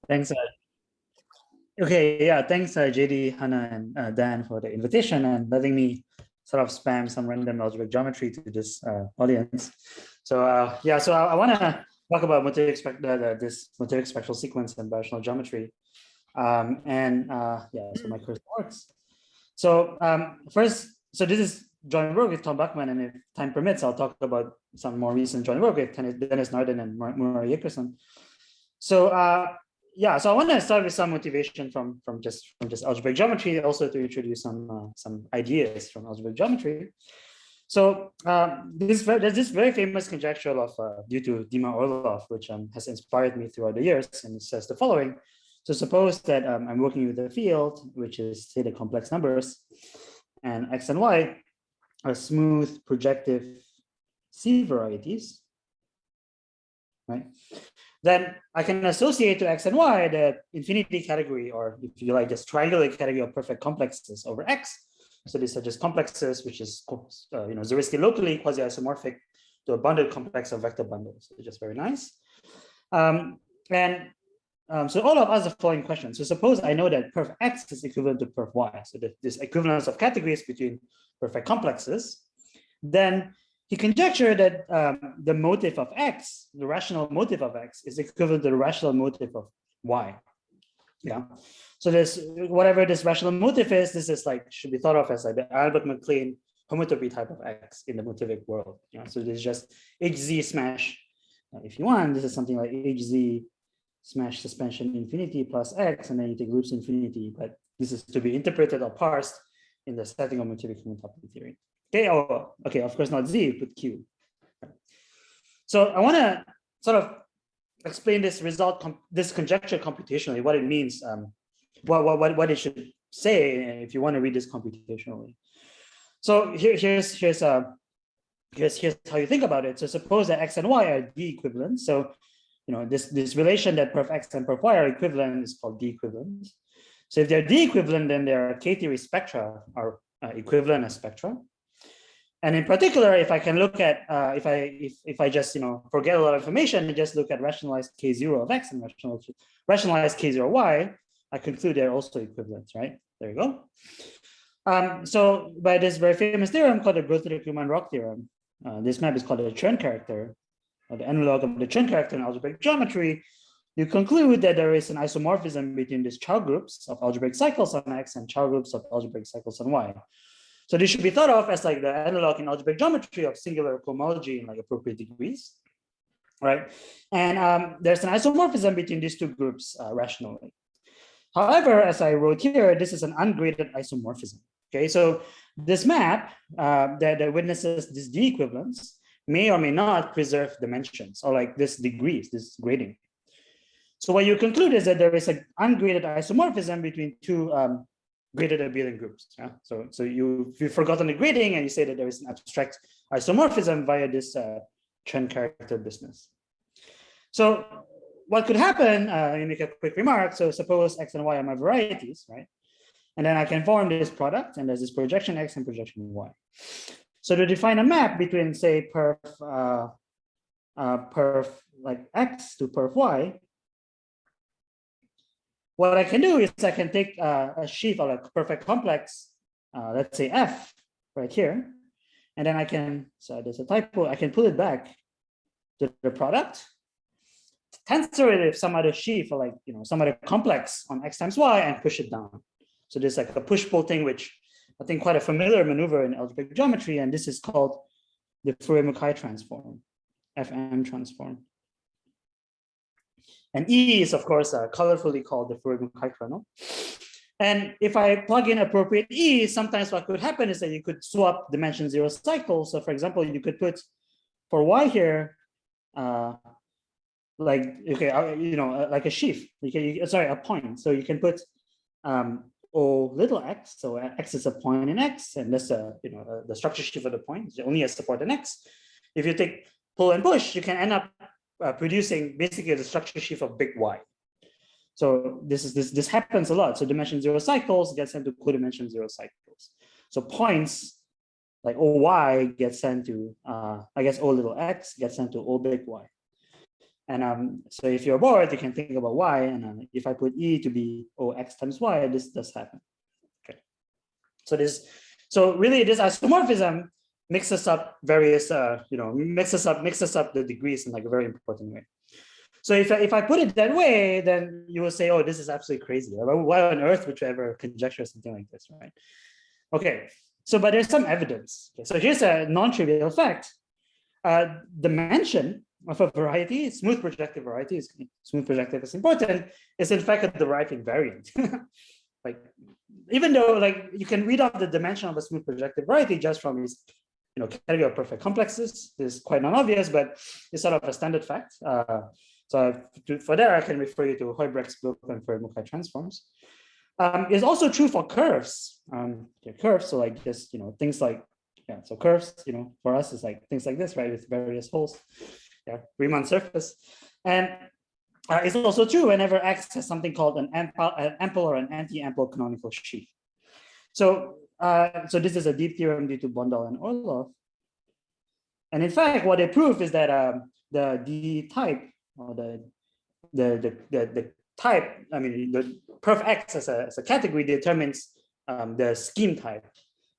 Thanks. Okay, yeah, thanks, JD, Hannah, and Dan for the invitation and letting me sort of spam some random algebraic geometry to this audience. So yeah, so I want to talk about this motivic spectral sequence and rational geometry. Yeah, so my course works. So first, so this is joint work with Tom Buckman, and if time permits, I'll talk about some more recent joint work with Dennis Nardin and Murray Yickerson. So yeah, so I want to start with some motivation from just algebraic geometry, also to introduce some ideas from algebraic geometry. So there's this very famous conjecture of due to Dima Orlov, which has inspired me throughout the years, and it says the following. So suppose that I'm working with a field, which is say the complex numbers, and x and y are smooth projective C varieties, right? Then I can associate to x and y the infinity category, or if you like, just triangular category of perfect complexes over x. So these are just complexes, which is Zariski locally quasi-isomorphic to a bundled complex of vector bundles. It's just very nice. So all of us the following question. So suppose I know that perf x is equivalent to perf y. So this equivalence of categories between perfect complexes. Then he conjectured that the motive of x, the rational motive of x, is equivalent to the rational motive of y. Yeah. So this, whatever this rational motive is, this is like should be thought of as like the Albert-MacLean homotopy type of x in the motivic world. Yeah. So this is just hz smash. If you want, this is something like hz smash suspension infinity plus x, and then you take loops infinity. But this is to be interpreted or parsed in the setting of motivic homotopy theory. Okay, okay, of course not z, but q. So I want to sort of explain this result, this conjecture computationally, what it means, what it should say if you want to read this computationally. So here's how you think about it. So suppose that x and y are d-equivalent. So this relation that perf x and perf y are equivalent is called d-equivalent. So if they're d-equivalent, then their K-theory spectra are equivalent as spectra. And in particular, if I can look at if I just forget a lot of information and just look at rationalized K0 of x and rationalized K0 y, I conclude they're also equivalent, right? There you go. So by this very famous theorem called the Grothendieck-Riemann-Roch theorem, this map is called the Chern character, or the analog of the Chern character in algebraic geometry. You conclude that there is an isomorphism between these Chow groups of algebraic cycles on x and Chow groups of algebraic cycles on y. So this should be thought of as like the analog in algebraic geometry of singular cohomology in like appropriate degrees, right? And there's an isomorphism between these two groups rationally. However, as I wrote here, this is an ungraded isomorphism. Okay, so this map that witnesses this d-equivalence may or may not preserve dimensions or like this degrees, this grading. So what you conclude is that there is an ungraded isomorphism between two graded abelian groups. Yeah? So you've forgotten the grading and you say that there is an abstract isomorphism via this Chern character business. So what could happen, let me make a quick remark. So suppose x and y are my varieties, right? And then I can form this product, and there's this projection x and projection y. So to define a map between, say, perf like x to perf y, what I can do is I can take a sheaf of a perfect complex, let's say f right here, and then I can, so there's a typo, I can pull it back to the product, tensor it with some other sheaf or like, some other complex on x times y and push it down. So there's like a push-pull thing, which I think quite a familiar maneuver in algebraic geometry, and this is called the Fourier-Mukai transform, FM transform. And E is, of course, colorfully called the Fourier-Mukai kernel. And if I plug in appropriate E, sometimes what could happen is that you could swap dimension 0 cycles. So for example, you could put for Y here, like a sheaf. A point. So you can put O little x. So x is a point in x, and that's the structure sheaf of the point. It only has support in x. If you take pull and push, you can end up producing basically the structure sheaf of big Y. So this happens a lot. So dimension 0 cycles get sent to codimension 0 cycles. So points like OY get sent to I guess O little x gets sent to O big Y. And so if you're bored, you can think about y. And if I put E to be x times y, this does happen. Okay. So really, this isomorphism mixes up various, mixes up the degrees in like a very important way. So if I put it that way, then you will say, oh, this is absolutely crazy. Why on earth would you ever conjecture something like this, right? Okay, so but there's some evidence. Okay, so here's a non-trivial fact. Dimension of a variety, smooth projective variety, smooth projective is important, is in fact a derived invariant. Like, even though like you can read off the dimension of a smooth projective variety just from its category of perfect complexes. This is quite non-obvious, but it's sort of a standard fact. So for that, I can refer you to Hoiberg's book on Fermat transforms. It's also true for curves. Curves, so like just things like so curves, for us is like things like this, right, with various holes. Yeah, Riemann surface, and it's also true whenever X has something called an ample or an anti-ample canonical sheaf. So this is a deep theorem due to Bondal and Orlov. And in fact, what they prove is that the D type, or the type, I mean, the perf X as a category determines the scheme type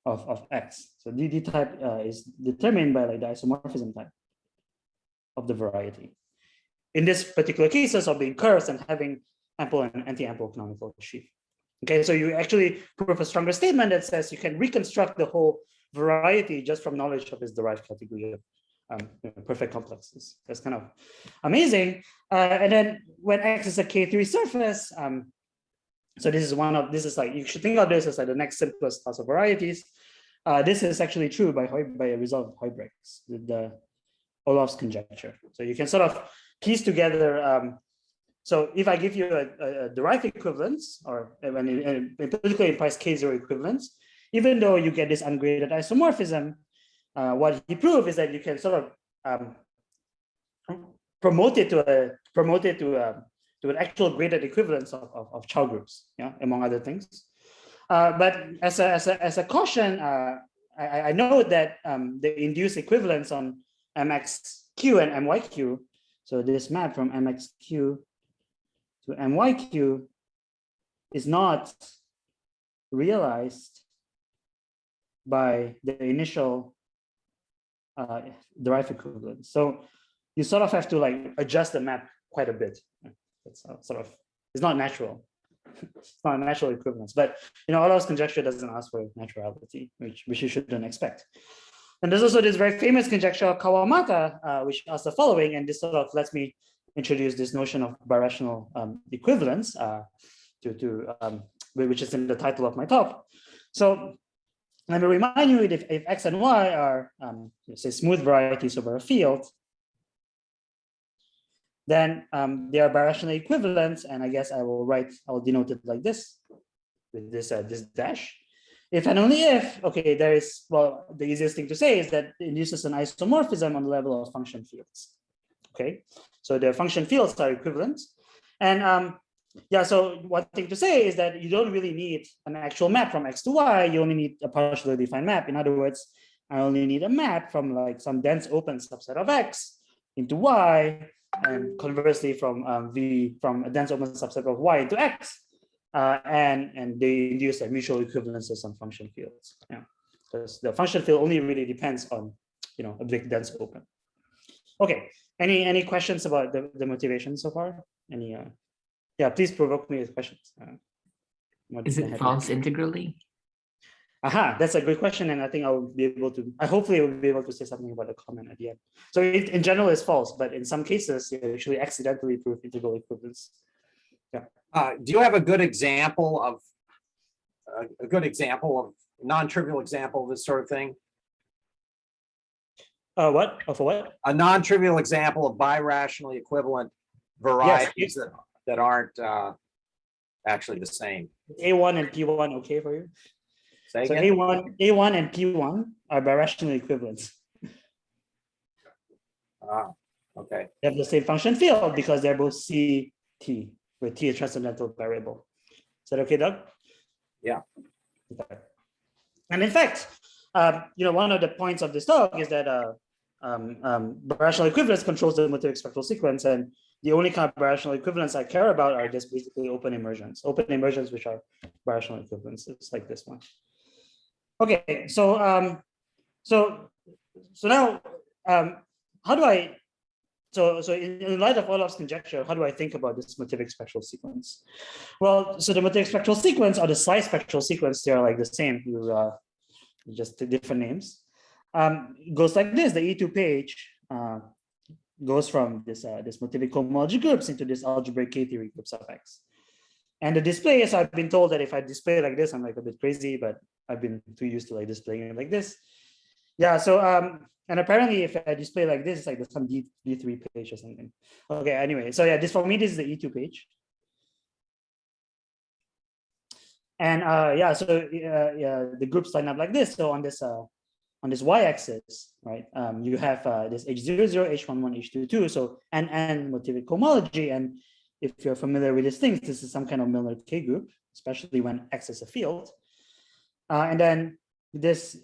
of X. So DD type is determined by like the isomorphism type of the variety. In this particular cases of being curves and having ample and anti-ample canonical sheaf. Okay, so you actually prove a stronger statement that says you can reconstruct the whole variety just from knowledge of its derived category of perfect complexes. That's kind of amazing. And then when X is a K3 surface, so this is like, you should think of this as like the next simplest class of varieties. This is actually true by a result of Hoiberg's, the Olof's conjecture. So you can sort of piece together. So if I give you a derived equivalence, or when it particularly implies K0 equivalence, even though you get this ungraded isomorphism, what he proved is that you can sort of promote it to an actual graded equivalence of Chow groups, among other things. But as a caution, I know that the induced equivalence on MXQ and MYQ, so this map from MXQ to MYQ is not realized by the initial derived equivalence. So you sort of have to like adjust the map quite a bit. It's sort of, it's not natural. It's not a natural equivalence, but Olof's conjecture doesn't ask for naturality, which you shouldn't expect. And there's also this very famous conjecture of Kawamata, which asks the following, and this sort of lets me introduce this notion of birational equivalence, which is in the title of my talk. So let me remind you, if X and Y are, say, smooth varieties over a field, then they are birationally equivalent, and I guess I'll denote it like this, with this dash. If and only if, okay, there is, well, the easiest thing to say is that it induces an isomorphism on the level of function fields. Okay, so the function fields are equivalent. And so one thing to say is that you don't really need an actual map from X to Y, you only need a partially defined map. In other words, I only need a map from like some dense open subset of X into Y, and conversely from a dense open subset of Y into X. And they induce like mutual equivalences on function fields. Yeah, because the function field only really depends on a big dense open. Okay, any questions about the motivation so far? Any yeah, please provoke me with questions. Is it false integrally? Aha, that's a great question, and I think I hopefully will be able to say something about the comment at the end. So in general, it's false, but in some cases, you actually accidentally prove integral equivalence. Yeah. Do you have a good example of non-trivial example of this sort of thing? What? For what? A non-trivial example of birationally equivalent varieties that aren't actually the same. A1 and P1 okay for you? Say so again? A1 and P1 are birationally equivalent. Okay. They have the same function field because they're both CT, where T is transcendental variable. Is that okay, Doug? Yeah. Okay. And in fact, one of the points of this talk is that Birational equivalence controls the motivic spectral sequence, and the only kind of birational equivalence I care about are just basically open immersions, which are birational equivalences like this one. Okay, so now how do I? So in light of Olaf's conjecture, how do I think about this motivic spectral sequence? Well, so the motivic spectral sequence or the psi spectral sequence, they are like the same, just different names. Goes like this: the E2 page goes from this motivic cohomology groups into this algebraic K-theory groups of X. And the display is, I've been told that if I display like this, I'm like a bit crazy, but I've been too used to like displaying it like this. Yeah, so and apparently if I display like this, it's like some D3 page or something. Okay, anyway, so yeah, for me, this is the E2 page. And yeah, so the groups line up like this. So on this y-axis, right, you have this H00, H11, H22, so and motivic cohomology. And if you're familiar with these things, this is some kind of Milnor K group, especially when X is a field. And then this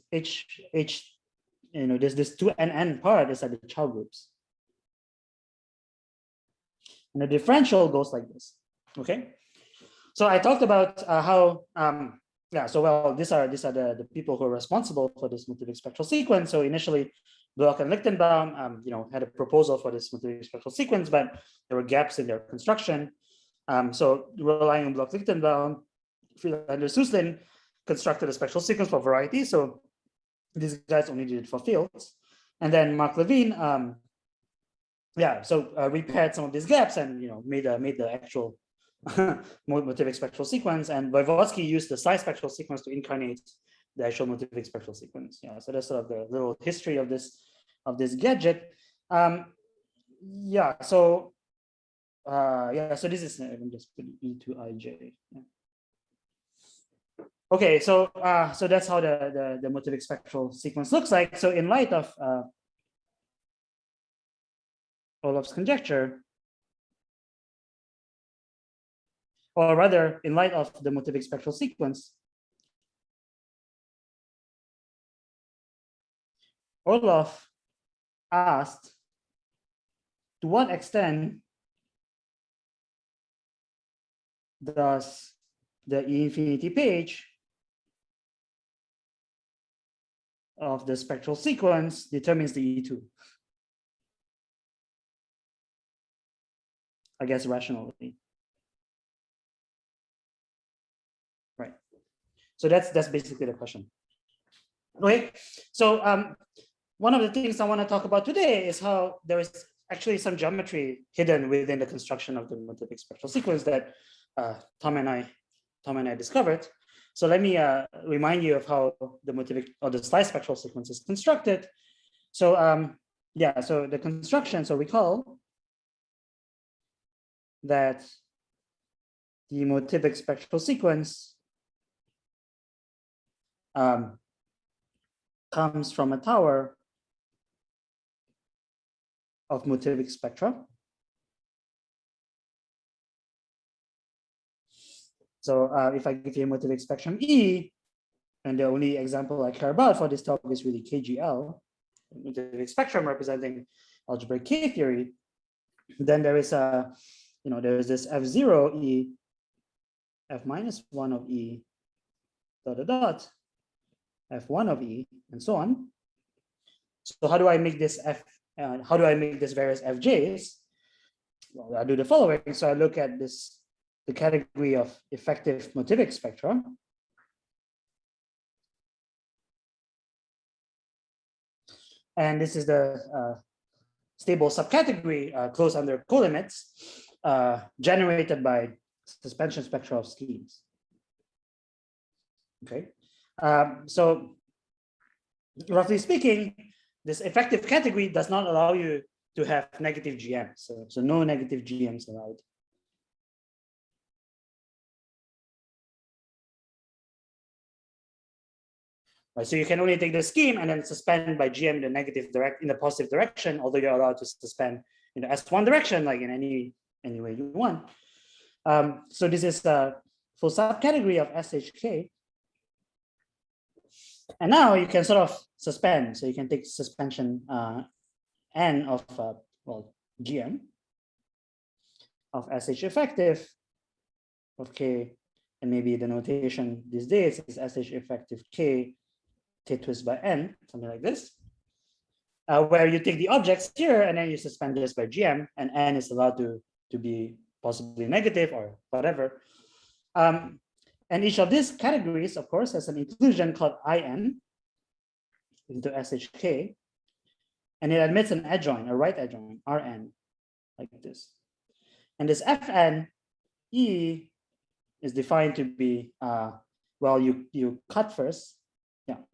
this 2NN part is like the Chow groups. And the differential goes like this, okay? So I talked about how, yeah, so well, these are the people who are responsible for this motivic spectral sequence. So initially, Bloch and Lichtenbaum, had a proposal for this motivic spectral sequence, but there were gaps in their construction. So relying on Bloch-Lichtenbaum, Friedlander Suslin constructed a spectral sequence for variety. So these guys only did it for fields. And then Mark Levine, repaired some of these gaps and made the actual motivic spectral sequence. And Voevodsky used the psi spectral sequence to incarnate the actual motivic spectral sequence. Yeah, so that's sort of the little history of this gadget. So this is just put E2IJ. Yeah. Okay, so that's how the motivic spectral sequence looks like. So in light of Olaf's conjecture, or rather, in light of the motivic spectral sequence, Olaf asked, to what extent does the E infinity page of the spectral sequence determines the E2? I guess rationally. Right. So that's basically the question. Okay. So one of the things I want to talk about today is how there is actually some geometry hidden within the construction of the motivic spectral sequence that Tom and I discovered. So let me remind you of how the motivic or the slice spectral sequence is constructed. So so the construction. So recall that the motivic spectral sequence comes from a tower of motivic spectra. So if I give you a motivic spectrum E, and the only example I care about for this talk is really KGL, motivic spectrum representing algebraic K theory, then there is there is this F0 E, F minus 1 of E, dot, F1 of E, and so on. So how do I make this how do I make this various FJs? Well, I do the following. So I look at the category of effective motivic spectra. And this is the stable subcategory closed under colimits generated by suspension spectra of schemes. Okay, so roughly speaking, this effective category does not allow you to have negative GMs. So no negative GMs allowed. Right, so you can only take the scheme and then suspend by GM in the positive direction, although you're allowed to suspend in the S1 direction, like in any way you want. So this is the full subcategory of SHK. And now you can sort of suspend. So you can take suspension n of GM of SH effective of K, and maybe the notation these days is SH effective K twist by N, something like this, where you take the objects here and then you suspend this by GM, and N is allowed to be possibly negative or whatever. And each of these categories, of course, has an inclusion called IN into SHK, and it admits an adjoint, a right adjoint, Rn, like this. And this Fn E is defined to be, you cut first,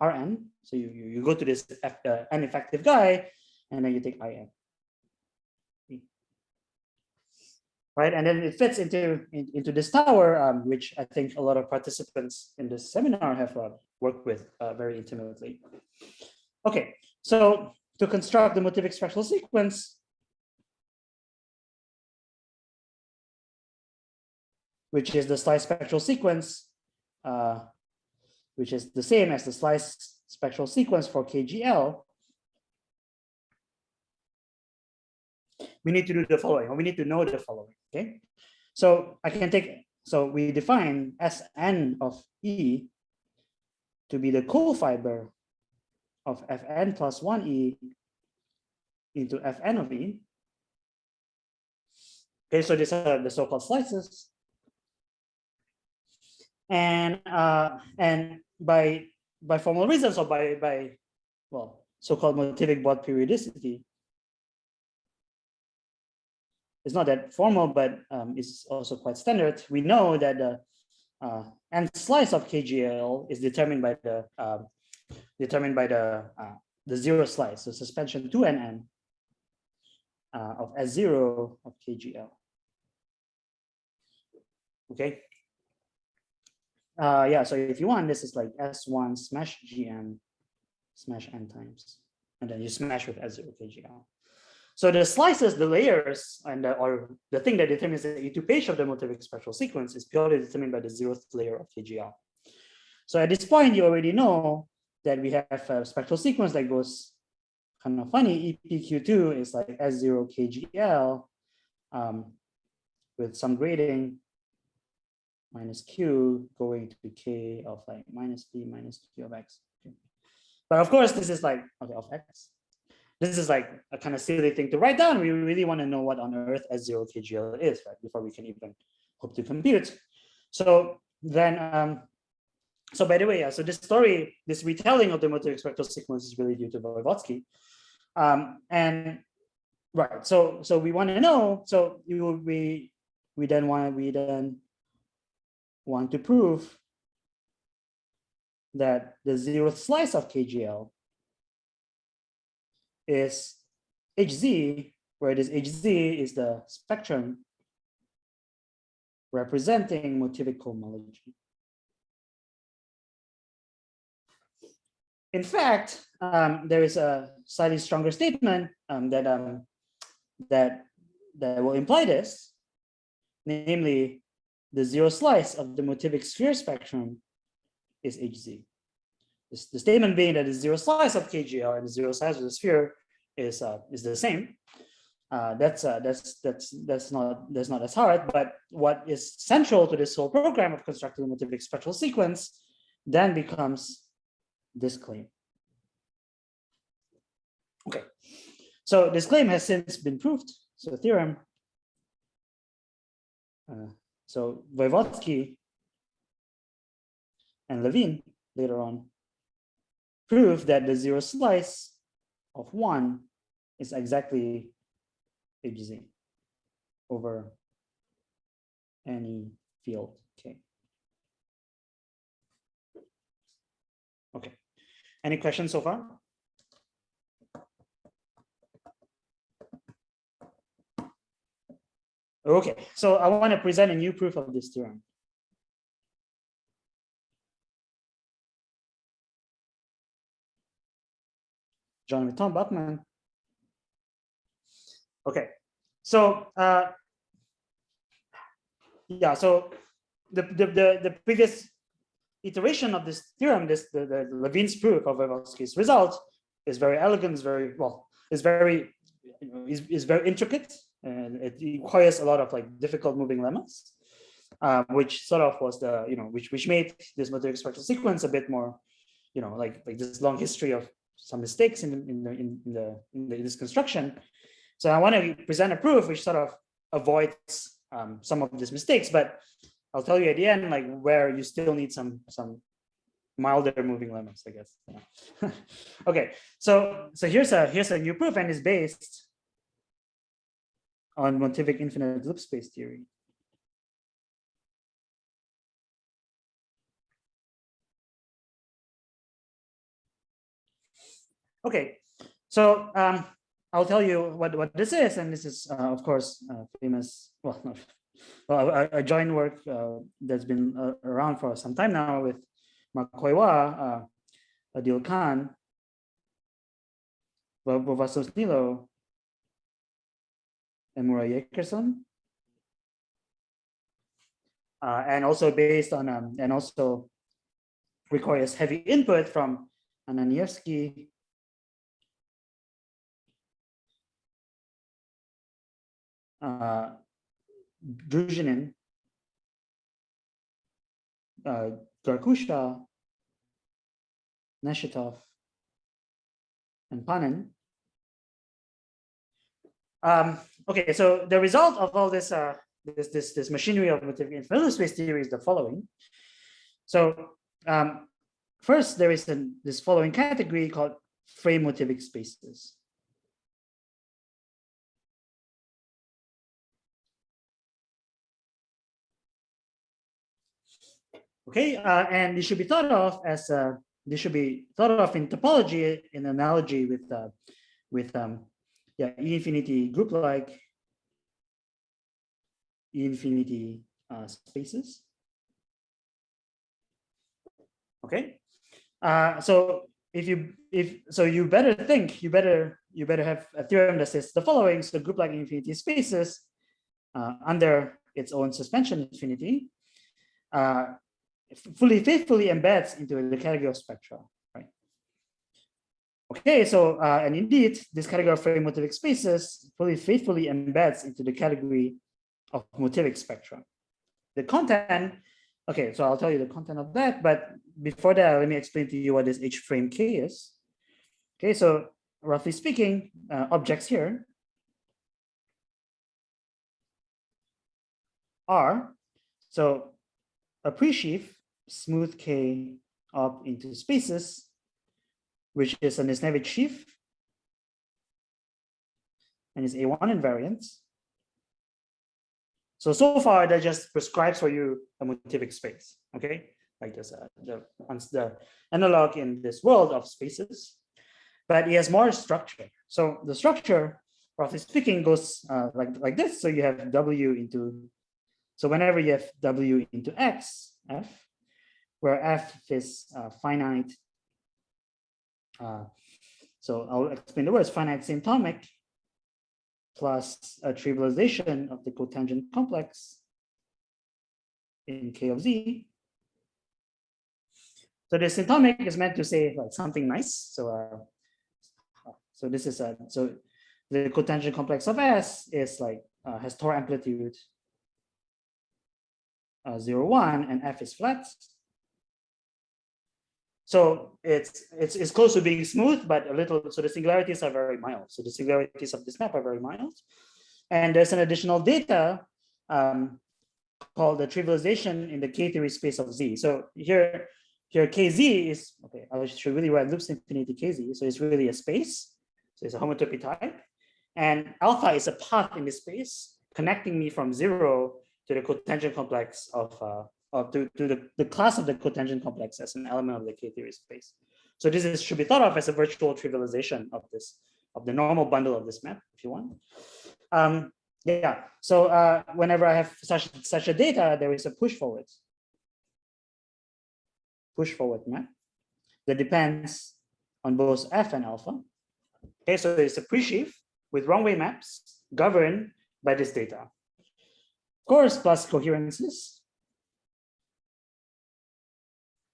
Rn. So you go to this N effective guy, and then you take IN. Right, and then it fits into this tower, which I think a lot of participants in this seminar have worked with very intimately. Okay, so to construct the motivic spectral sequence, which is the slice spectral sequence, which is the same as the slice spectral sequence for KGL, we need to do the following, or we need to know the following, okay? So I can we define Sn of E to be the cofiber of Fn plus 1E into Fn of E. Okay, so these are the so-called slices. And by formal reasons, or by so-called motivic Bott periodicity, it's not that formal, but it's also quite standard. We know that the n slice of KGL is determined by the zero slice, so suspension 2nn of S0 of KGL. Okay. So if you want, this is like S1 smash GM smash n times, and then you smash with S0 KGL. So the slices, the layers, and or the thing that determines the E2 page of the motivic spectral sequence is purely determined by the 0th layer of KGL. So at this point, you already know that we have a spectral sequence that goes kind of funny. EPQ2 is like S0 KGL with some grading minus Q going to K of like minus P minus Q of X. Okay. But of course, this is like, okay, of X. This is like a kind of silly thing to write down. We really want to know what on earth S0 KGL is, right, before we can even hope to compute. So then, so by the way, so this story, this retelling of the motivic spectral sequence is really due to Voevodsky. And right, so we want to know, so we then want to prove that the 0th slice of KGL is Hz, where this Hz is the spectrum representing motivic cohomology. In fact, there is a slightly stronger statement that will imply this, namely, the 0 slice of the motivic sphere spectrum is Hz. The statement being that the 0 slice of KGL and the 0 slice of the sphere is the same. That's not as hard. But what is central to this whole program of constructing the motivic spectral sequence then becomes this claim. Okay, so this claim has since been proved. So theorem. So Voevodsky and Levine later on prove that the 0 slice of 1 is exactly Hz over any field K. Okay, any questions so far? Okay, so I want to present a new proof of this theorem. John with Tom Buckman. Okay, so so the previous iteration of this theorem, the Levine's proof of Voevodsky's result, is very elegant, is very is very intricate, and it requires a lot of like difficult moving lemmas, which sort of was the which made this motivic spectral sequence a bit more, like this long history of some mistakes in this construction. So I want to present a proof which sort of avoids some of these mistakes, but I'll tell you at the end like where you still need some milder moving lemmas, I guess. Okay, so here's a new proof, and it's based on Motivic infinite loop space theory. Okay, so I'll tell you what this is, and this is of course famous. Well, a joint work that's been around for some time now with Mark Koiwa, Adil Khan, Bovasos Nilo, and Murray Yekerson, and also based on and also requires heavy input from Ananievsky, Druzhinin, Garkusha, Neshitov, and Panin. Okay, so the result of all this this machinery of Motivic infinite loop space theory is the following. So first, there is this following category called frame motivic spaces. Okay, and this should be thought of as this should be thought of in topology in analogy with E infinity group like E infinity spaces. Okay, so you better think you better have a theorem that says the following. So group like infinity spaces under its own suspension infinity faithfully embeds into the category of spectra, right? Okay, so and indeed, this category of frame motivic spaces faithfully embeds into the category of motivic spectra. The content, okay, so I'll tell you the content of that, but before that, let me explain to you what this H frame K is. Okay, so roughly speaking, objects here are, so a pre-sheaf smooth K up into spaces, which is a Nisnevich sheaf and is A1 invariant. So far that just prescribes for you a motivic space, okay? Like this, the analog in this world of spaces, but it has more structure. So the structure, roughly speaking, goes like this. So you have W into, so whenever you have W into X, F, where F is finite. So I'll explain the words: finite symptomic plus a trivialization of the cotangent complex in K of Z. So the symptomic is meant to say like something nice. So so this is so the cotangent complex of S is like has Tor amplitude 0, 1, and F is flat. So it's close to being smooth, but a little, so the singularities are very mild. So the singularities of this map are very mild. And there's an additional data called the trivialization in the K-theory space of Z. So here KZ is, okay, I should really write loops infinity KZ. So it's really a space. So it's a homotopy type. And alpha is a path in this space connecting me from 0 to the cotangent complex to the class of the cotangent complex as an element of the K-theory space. So this should be thought of as a virtual trivialization of the normal bundle of this map, if you want. Yeah. So whenever I have such a data, there is a push forward map that depends on both F and alpha. Okay, so it's a pre-sheaf with wrong-way maps governed by this data. Of course, plus coherences.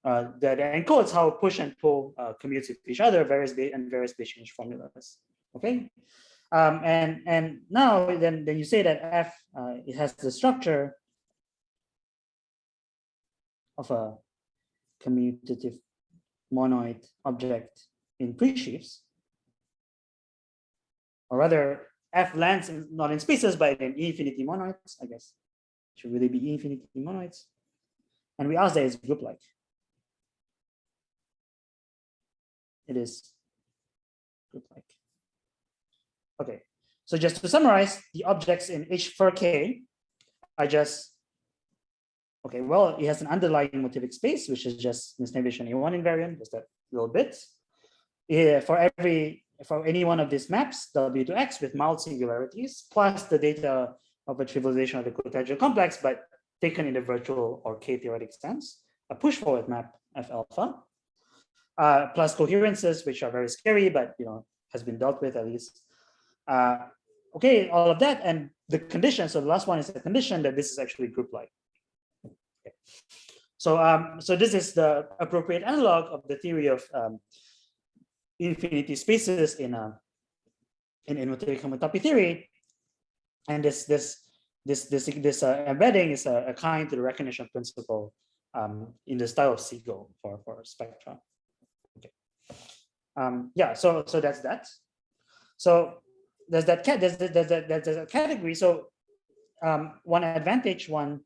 That encodes how push and pull commute with each other, various Bayesian formulas. Okay, And now then you say that F it has the structure of a commutative monoid object in pre-sheaves, or rather F lands not in spaces but in E-infinity monoids, I guess. It should really be E-infinity monoids. And we ask that it's group-like. It is group-like. Okay, so just to summarize, the objects in H for K are just, okay, well, it has an underlying motivic space, which is just this navigation A1 invariant, just that little bit. Yeah, for any one of these maps, W to X with mild singularities, plus the data of a trivialization of the cotangent complex, but taken in the virtual or K-theoretic sense, a push-forward map F alpha, plus coherences, which are very scary, but has been dealt with at least. Okay, all of that, and the condition. So the last one is the condition that this is actually group-like. Okay. So this is the appropriate analog of the theory of infinity spaces in motivic homotopy theory, and this embedding is akin to the recognition principle in the style of Siegel for spectra. Okay. Yeah. So that's that. So there's that category. So one advantage, one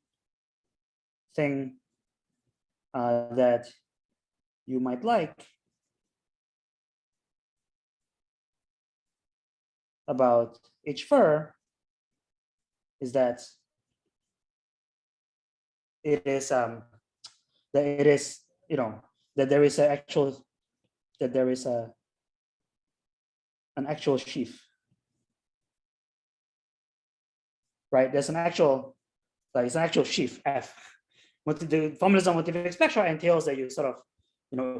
thing that you might like about H-fur is that it is that there is an actual sheaf, right? There's an actual, it's an actual sheaf F. The formulas on motivic spectra entails that you sort of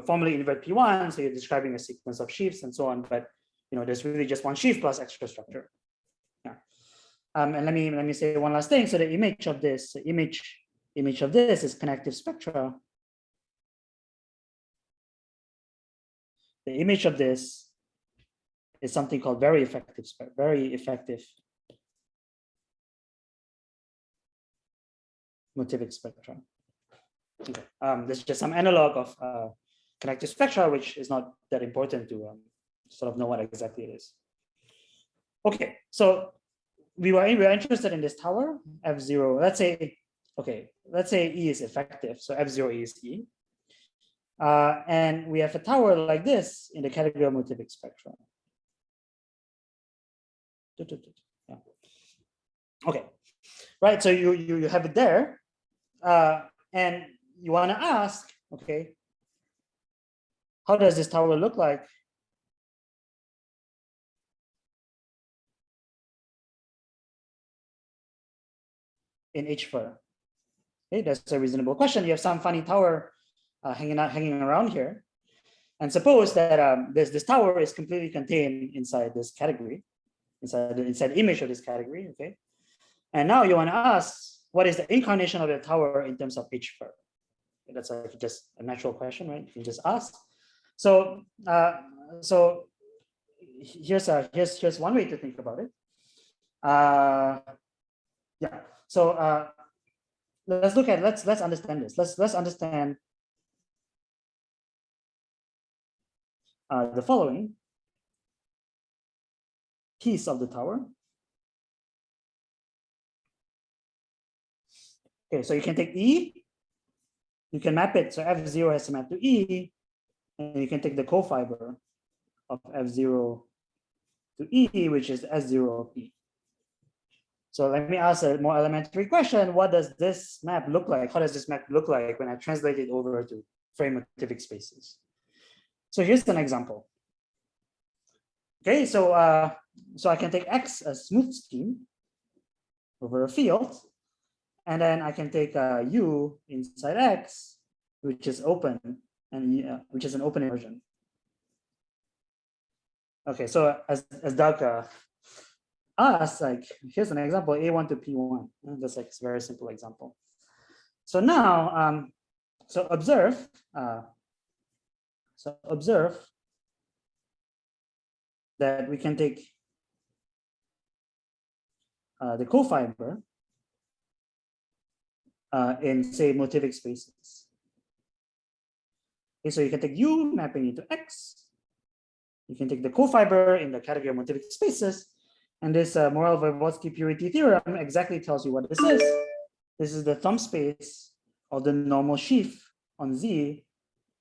formally invert P1, so you're describing a sequence of sheaves and so on, but there's really just one sheaf plus extra structure. Yeah. And let me say one last thing. So the image of this, is connective spectra. The image of this is something called very effective motivic spectra. Okay. There's just some analog of connective spectra, which is not that important to sort of know what exactly it is. Okay, so we were interested in this tower F0. Let's say E is effective, so F0 E is E, and we have a tower like this in the category of motivic spectra. Yeah. Okay, right. So you have it there, and you want to ask, okay, how does this tower look like? In H-fur. Okay, that's a reasonable question. You have some funny tower hanging around here, and suppose that this tower is completely contained inside this category, inside the image of this category. Okay, and now you want to ask, what is the incarnation of the tower in terms of H-fur? Okay, that's just a natural question, right? You can just ask. So here's one way to think about it. Yeah. So let's understand this. Let's understand the following piece of the tower. Okay, so you can take E, you can map it. So F0 has to map to E, and you can take the cofiber of F0 to E, which is S0 of E. So let me ask a more elementary question. What does this map look like? How does this map look like when I translate it over to frame motivic spaces? So here's an example. Okay, so I can take X as smooth scheme over a field, and then I can take U inside X, which is open, and which is an open inversion. Okay, so as Doug asked, like, here's an example, A1 to P1. That's like a very simple example. So now, so observe that we can take the cofiber in, say, motivic spaces. Okay, so you can take U mapping into X. You can take the cofiber in the category of motivic spaces. And this Morel-Verbotsky purity theorem exactly tells you what this is. This is the thumb space of the normal sheaf on Z,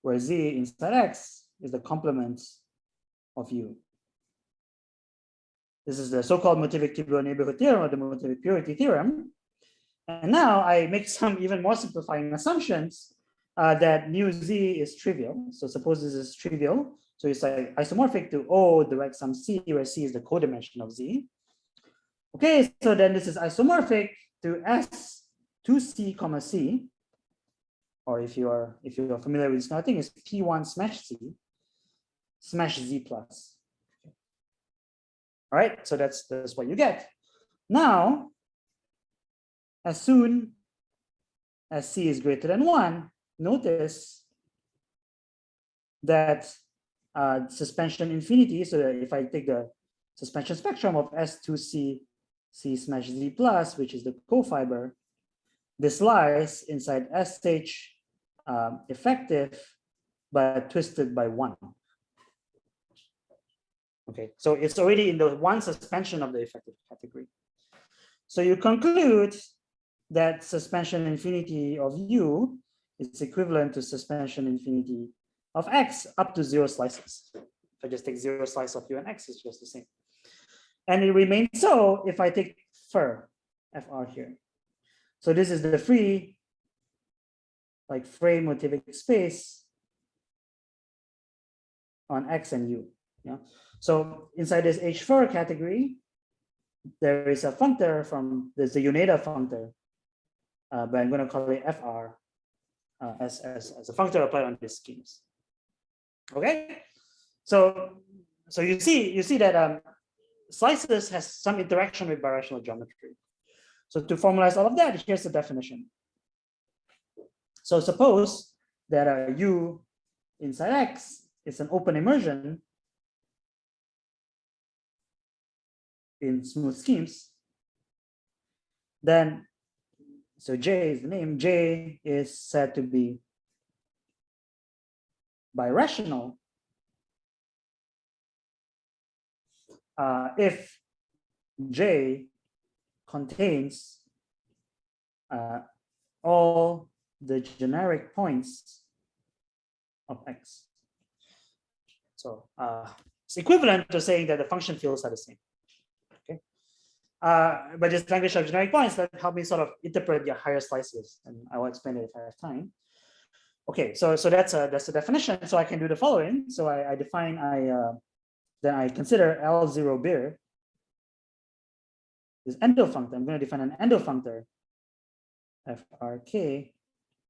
where Z inside X is the complement of U. This is the so-called motivic tubular neighborhood theorem or the motivic purity theorem. And now I make some even more simplifying assumptions that mu Z is trivial. So suppose this is trivial. So it's like isomorphic to O direct sum C, where C is the codimension of Z. Okay, so then this is isomorphic to S 2C comma C, or if you're familiar with this kind of thing, is P1 smash C smash Z plus. All right, so that's what you get. Now, as soon as C is greater than 1, notice that suspension infinity, so that if I take the suspension spectrum of S2C C smash Z plus, which is the cofiber, this lies inside SH effective, but twisted by 1. Okay, so it's already in the one suspension of the effective category. So you conclude that suspension infinity of U is equivalent to suspension infinity of X up to 0 slices. If I just take 0 slice of U and X, it's just the same. And it remains so if I take FR here. So this is the free, like frame motivic space on X and U. Yeah. So inside this H4 category, there is a functor there's the Uneda functor, but I'm going to call it FR as a functor applied on these schemes. Okay, so you see that slices has some interaction with birational geometry. So to formalize all of that, here's the definition. So suppose that U inside X is an open immersion in smooth schemes, then, so J is the name, J is said to be birational if J contains all the generic points of X. So it's equivalent to saying that the function fields are the same. Okay, but this language of generic points that help me sort of interpret your higher slices, and I will explain it if I have time. Okay, so that's the definition. So I can do the following. So I define then I consider L0 bir this endofunctor. I'm going to define an endofunctor FRK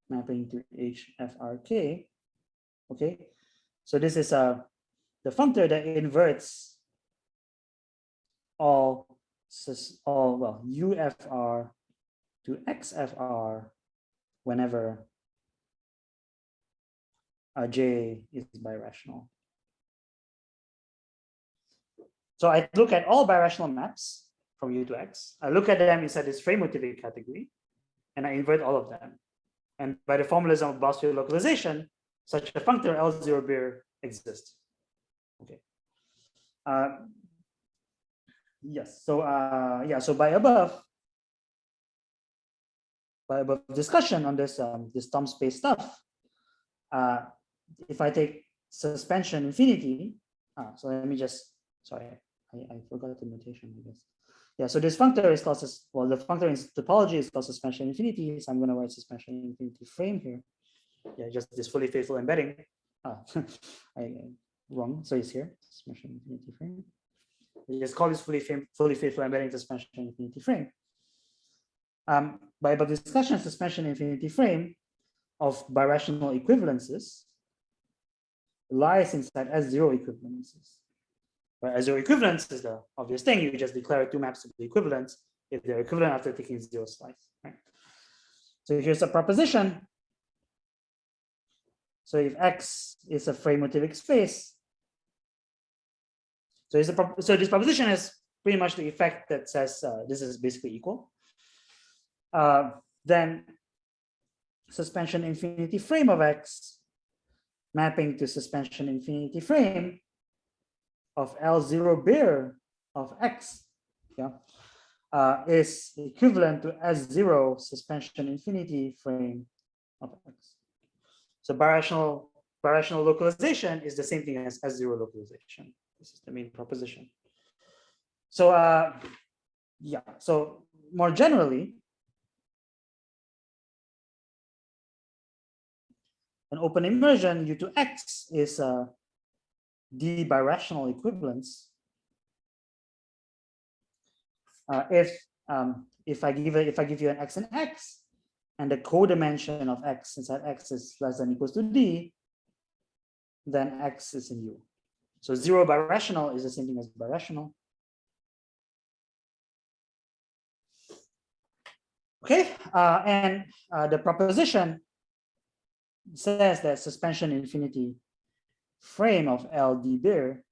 mapping to HFRK. Okay, so this is the functor that inverts all UFR to XFR whenever J is birational. So I look at all birational maps from U to X. I look at them inside this frame motivic category, and I invert all of them. And by the formalism of Gauss field localization, such a functor L0 bir exists. Okay. Yes. So So by above discussion on this this thumb space stuff, if I take suspension infinity, so let me just, sorry, I forgot the notation, I guess. Yeah, so this functor is called, the functor in topology is called suspension infinity. So I'm going to write suspension infinity frame here. Yeah, just this fully faithful embedding. Wrong. So it's here, suspension infinity frame. We just call this fully faithful embedding suspension infinity frame. By discussion, suspension infinity frame of birational equivalences lies inside S0 equivalences. But S0 equivalence is the obvious thing. You just declare two maps to be equivalent if they're equivalent after taking 0 slice. Right? So here's a proposition. So if X is a frame motivic space, so this proposition is pretty much the effect that says this is basically equal. Then suspension infinity frame of X mapping to suspension infinity frame of L0 bare of X, yeah, is equivalent to S0 suspension infinity frame of X. So birational localization is the same thing as S0 localization. This is the main proposition. So yeah, so more generally, an open immersion U to X is the birational equivalence if I give you an X and X, and the codimension of X inside X is less than or equals to D, then X is in U. So zero birational is the same thing as birational. Okay, and the proposition says that suspension infinity frame of LD bare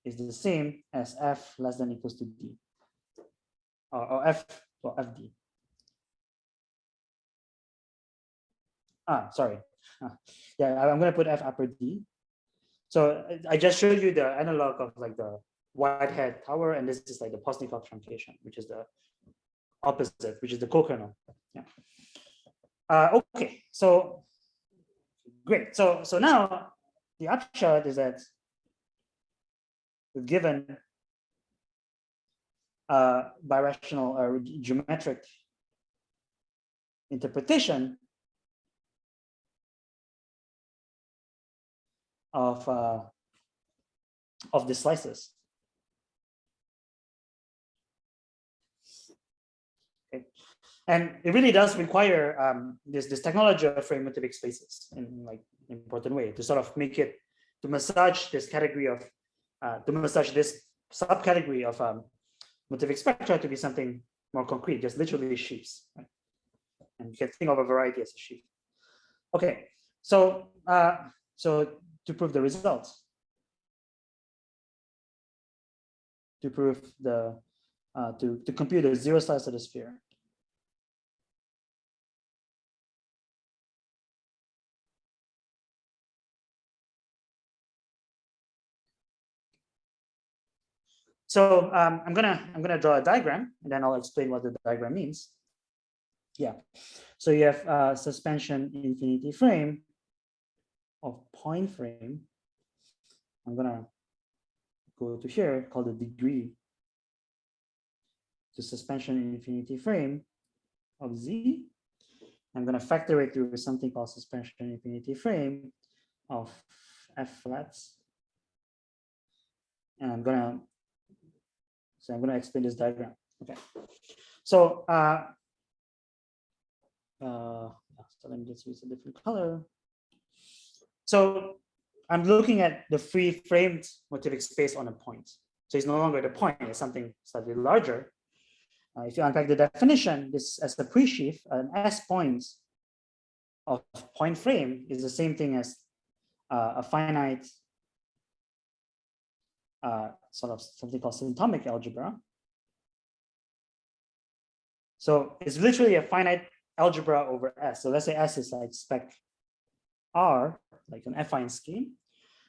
is the same as F less than or equals to D, or F, well, FD. Sorry. Yeah, I'm going to put F upper D. So I just showed you the analog of like the Whitehead tower, and this is like the Postnikov truncation, which is the opposite, which is the co-kernel. Yeah. Okay, so great. So now the upshot is that given birational or geometric interpretation of the slices. Okay. And it really does require this technology of frame motivic spaces in like an important way to sort of make it, to massage this category of, to massage this subcategory of motivic spectra to be something more concrete, just literally sheaves. Right? And you can think of a variety as a sheaf. Okay, so to prove the results, to prove the to compute the zero slice of the sphere. So I'm gonna draw a diagram, and then I'll explain what the diagram means. Yeah, so you have suspension infinity frame of point frame. I'm gonna go to here, called the degree, to suspension infinity frame of Z. I'm gonna factor it through something called suspension infinity frame of F flats. And I'm gonna explain this diagram. Okay, so so let me just use a different color. So I'm looking at the free framed motivic space on a point. So it's no longer the point, it's something slightly larger. If you unpack the definition, this as a pre-sheaf, an S points of point frame is the same thing as a finite sort of something called symptomic algebra. So it's literally a finite algebra over S. So let's say S is like spec R, like an affine scheme.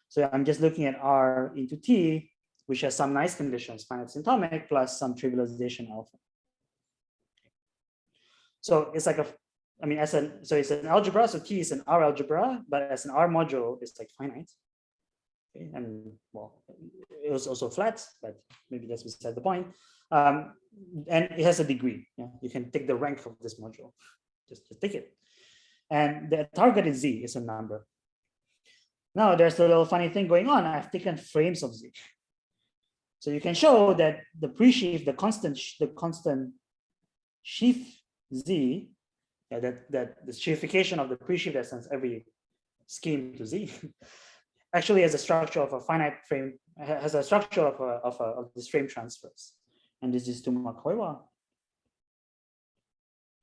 So I'm just looking at R into T, which has some nice conditions, finite symptomic plus some trivialization alpha. So it's like so it's an algebra. So T is an R algebra, but as an R module, it's like finite. Okay, and well, it was also flat, but maybe that's beside the point. And it has a degree. Yeah, you can take the rank of this module. Just take it. And the target is Z, is a number. Now there's a little funny thing going on. I've taken frames of Z. So you can show that the pre-sheaf, the constant sheaf Z, that the sheafification of the pre-sheaf that sends every scheme to Z, actually has a structure of a finite frame, has a structure of this frame transfers. And this is to Mark-Hoywa.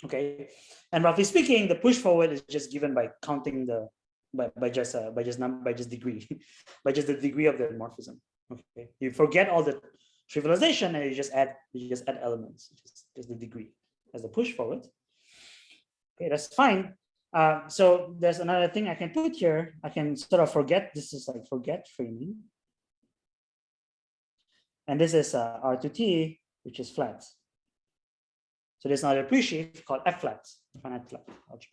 Okay, and roughly speaking, the push forward is just given by counting the by just degree, by just the degree of the morphism. Okay, you forget all the trivialization, and you just add elements, just the degree as a push forward. Okay, that's fine. So there's another thing I can put here. I can sort of forget. This is like forget framing, and this is R2T, which is flat. So there's another presheaf called F flat, finite flat algebra.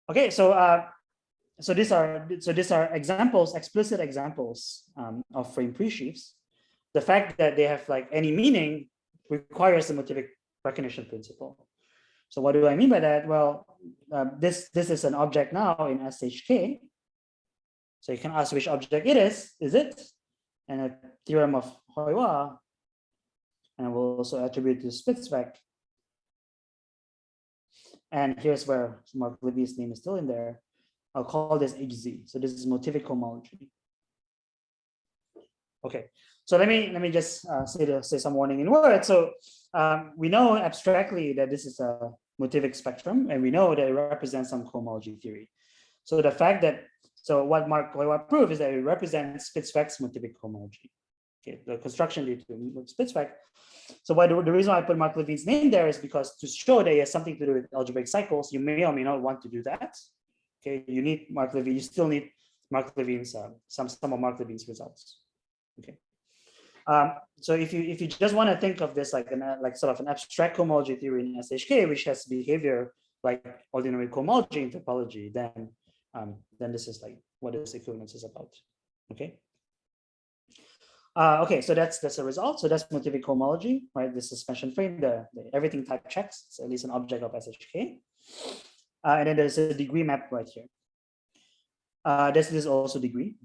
Okay, so these are examples, explicit examples of frame presheafs. The fact that they have like any meaning requires the motivic recognition principle. So what do I mean by that? Well, this is an object now in eCHT. So you can ask which object it is it? And a theorem of Hoywa, and we'll also attribute to Spitzvec. And here's where Mark Levy's name is still in there. I'll call this HZ. So this is motivic homology. Okay, so let me just say some warning in words. So we know abstractly that this is a motivic spectrum, and we know that it represents some cohomology theory. So the fact that, so what Mark Hoywa proved is that it represents Spitzvec's motivic homology. Okay, the construction due to Spitzvec. So the reason why I put Mark Levy's name there is because to show that it has something to do with algebraic cycles, you may or may not want to do that. Okay, you need Mark Levy, you still need Mark Levy's some of Mark Levy's results. Okay. So if you just want to think of this like sort of an abstract cohomology theory in eCHT, which has behavior like ordinary cohomology in topology, then this is like what this equivalence is about. Okay. Okay, so that's a result. So that's motivic cohomology, right? This suspension frame, the everything type checks. It's at least an object of eCHT. And then there's a degree map right here. This is also degree.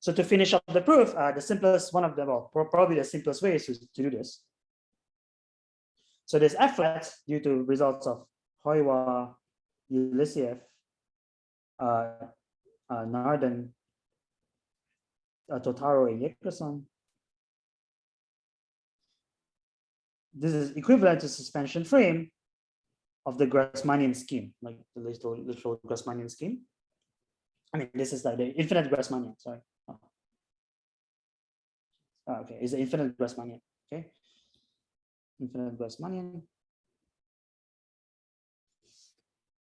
So to finish up the proof, the simplest one of them, well, probably the simplest way is to do this. So this F flat due to results of Hoywa, Ulysiev, Narden, Totaro, and Yekerson. This is equivalent to suspension frame of the Grassmannian scheme, like the literal Grassmannian scheme. I mean, this is like the infinite Grassmannian, sorry. Okay, it's the infinite Grassmannian, okay? Infinite Grassmannian.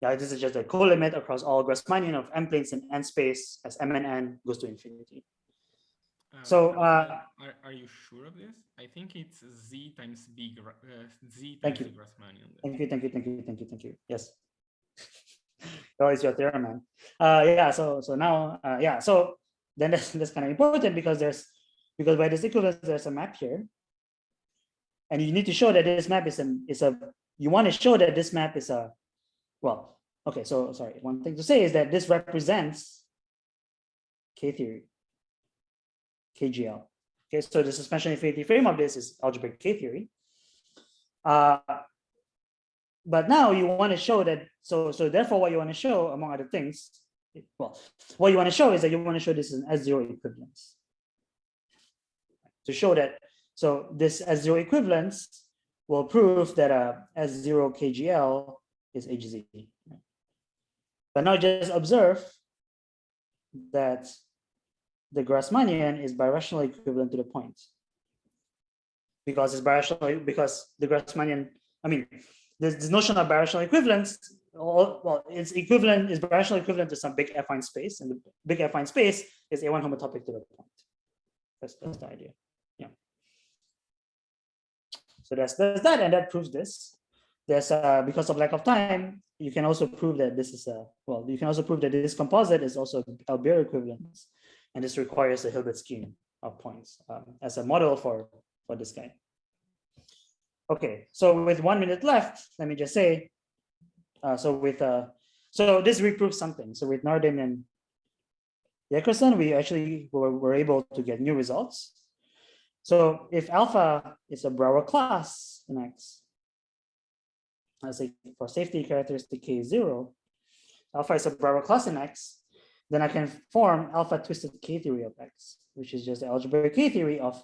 Yeah, this is just a co-limit across all Grassmannian of M planes in N space as M and N goes to infinity. So are you sure of this? I think it's Z times B, Z times the Grassmannian. Thank you. Yes. Oh, it's your theorem, man. Yeah. So now, yeah. So then that's kind of important because by this equivalence there's a map here, and you need to show that this map is a. You want to show that this map is a. Well, okay. So sorry. One thing to say is that this represents K theory. KGL. Okay, so the suspension infinity frame of this is algebraic K theory. But now you want to show that, so therefore what you want to show, among other things, well, what you want to show is that you want to show this is an S0 equivalence. To show that, so this S0 equivalence will prove that S0 KGL is HZ. But now just observe that the Grassmannian is birationally equivalent to the point. Because it's birational, because the Grassmannian, I mean, this notion of birational equivalence, well, it's birational equivalent to some big affine space, and the big affine space is A1 homotopic to the point. That's the idea. Yeah. So that's that, and that proves this. There's because of lack of time, you can also prove that this is you can also prove that this composite is also Albert equivalence. And this requires a Hilbert scheme of points as a model for this guy. Okay, so with 1 minute left, let me just say, so this reproves something. So with Narden and Yekerson, we actually were able to get new results. So if alpha is a Brouwer class in X, let's say for safety characteristic K is 0, alpha is a Brouwer class in X, then I can form alpha twisted K theory of X, which is just the algebraic K theory of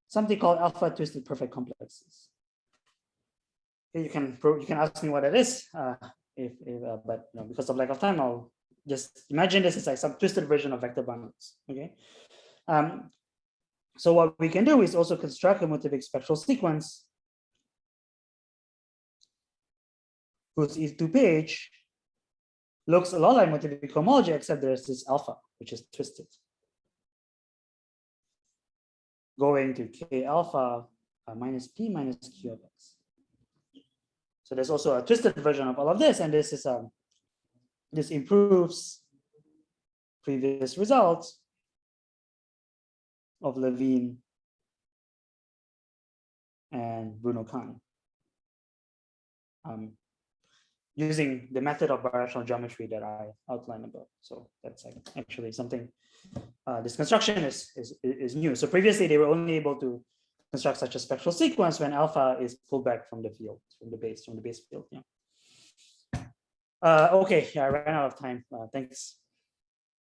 something called alpha twisted perfect complexes. You can ask me what it is, but because of lack of time, I'll just imagine this is like some twisted version of vector bundles. Okay, So what we can do is also construct a motivic spectral sequence whose E2 page looks a lot like motivic homology, except there's this alpha, which is twisted. Going to K alpha minus P minus Q of X. So there's also a twisted version of all of this, and this is this improves previous results of Levine and Bruno Kahn, using the method of birational geometry that I outlined above. So that's actually something. This construction is new. So previously they were only able to construct such a spectral sequence when alpha is pulled back from the field, from the base field. Yeah. Okay, yeah, I ran out of time. Thanks.